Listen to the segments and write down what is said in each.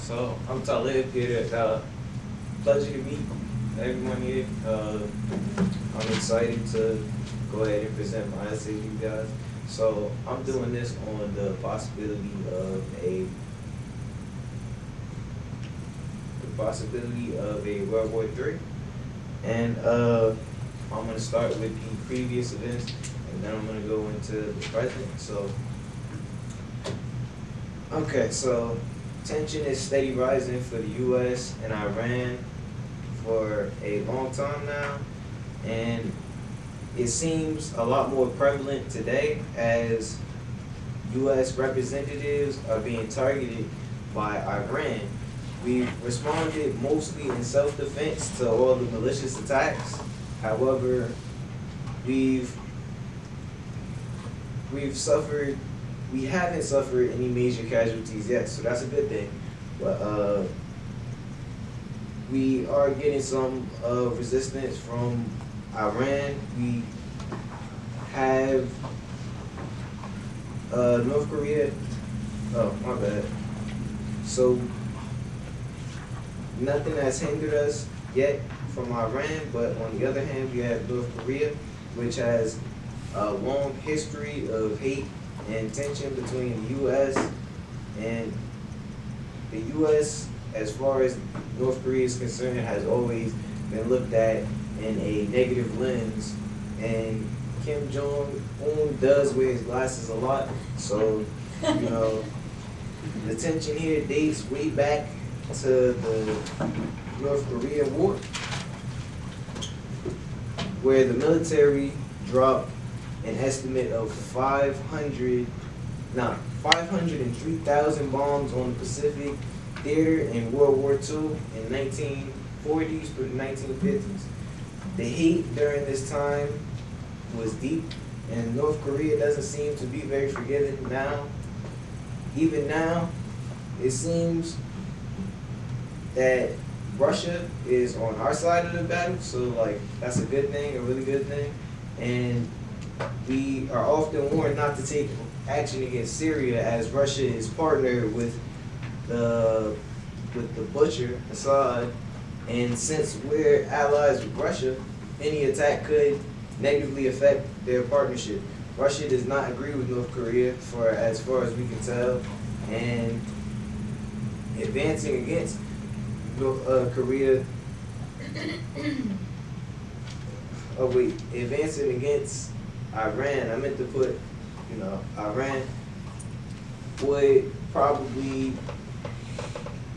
So I'm Talib here. Pleasure to meet everyone here. I'm excited to go ahead and present my essay to you guys. So I'm doing this on the possibility of a World War III, and I'm going to start with the previous events, and then I'm going to go into the present. So, okay, so tension is steady rising for the U.S. and Iran for a long time now, and it seems a lot more prevalent today as U.S. representatives are being targeted by Iran. We've responded mostly in self-defense to all the malicious attacks. However, we haven't suffered any major casualties yet, so that's a good thing. But we are getting some resistance from Iran. We have North Korea. Oh, my bad. So nothing has hindered us yet from Iran, but on the other hand, we have North Korea, which has a long history of hate and tension between the U.S. and the U.S. as far as North Korea is concerned, has always been looked at in a negative lens, and Kim Jong-un does wear his glasses a lot, so, you know, the tension here dates way back to the North Korean War, where the military dropped an estimate of 503,000 bombs on the Pacific theater in World War II in 1940s through the 1950s. The hate during this time was deep, and North Korea doesn't seem to be very forgiving now. Even now, it seems that Russia is on our side of the battle, so like that's a good thing, a really good thing. And we are often warned not to take action against Syria, as Russia is partnered with the butcher Assad, and since we're allies with Russia, any attack could negatively affect their partnership. Russia does not agree with North Korea, as far as we can tell, and advancing against advancing against Iran, I meant to put, Iran would probably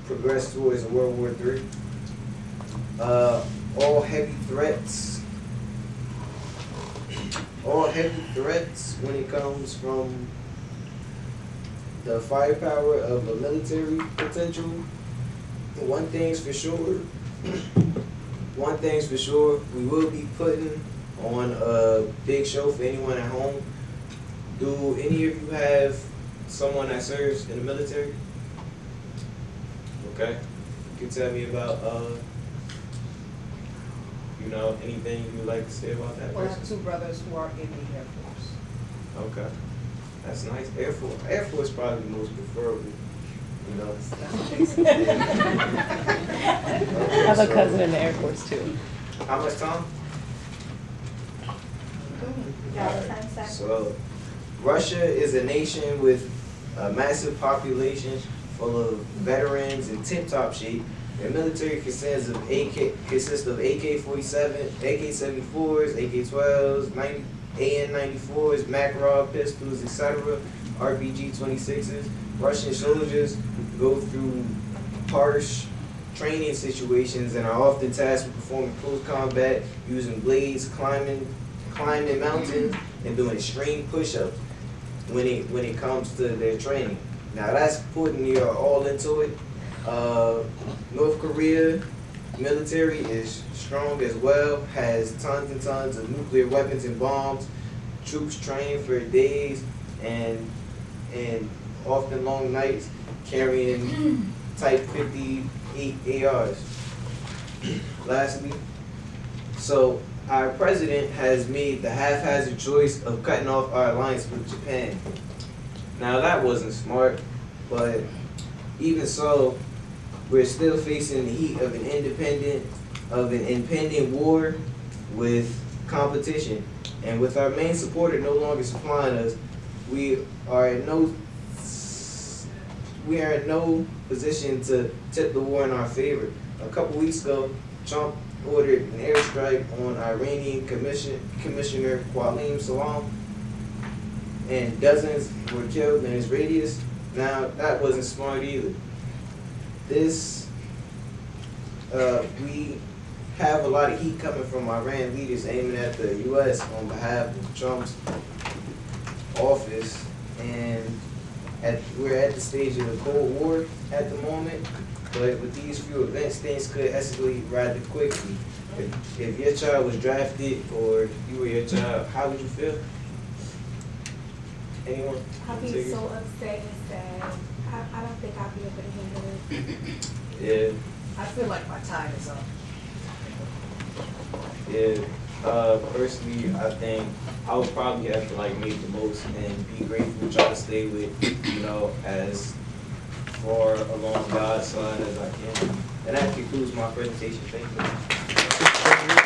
progress towards a World War III. All heavy threats when it comes from the firepower of the military potential. One thing's for sure, we will be putting on a big show for anyone at home. Do any of you have someone that serves in the military? Okay. You can tell me about, anything you would like to say about that person? Well, I have two brothers who are in the Air Force. Okay. That's nice. Air Force probably the most preferable. I have a cousin in the Air Force too. How much time? So, Russia is a nation with a massive population full of veterans in tip-top shape. Their military consists of AK-47, AK-74s, AK-12s, AN-94s, Makarov pistols, etc., RPG-26s. Russian soldiers go through harsh training situations and are often tasked with performing close combat, using blades, climbing mountains, and doing extreme push-ups when it comes to their training. Now that's putting you all into it. North Korea military is strong as well, has tons and tons of nuclear weapons and bombs. Troops train for days and often long nights, carrying Type 58 ARs. Lastly, so our president has made the haphazard choice of cutting off our alliance with Japan. Now that wasn't smart, but even so, we're still facing the heat of an impending war with competition. And with our main supporter no longer supplying us, we are in no position to tip the war in our favor. A couple weeks ago, Trump ordered an airstrike on Iranian Commissioner Qasim Salam, and dozens were killed in his radius. Now, that wasn't smart either. We have a lot of heat coming from Iran leaders aiming at the U.S. on behalf of Trump's office, and we're at the stage of the Cold War at the moment. But with these few events, things could escalate rather quickly. If your child was drafted or you were your child, how would you feel? Anyone? I'll be so upset and sad. I don't think I'll be able to handle it. Yeah. I feel like my time is up. Yeah. Personally, I think I would probably have to like make the most and be grateful, try to stay with, as far along God's side as I can. And that concludes my presentation. Thank you.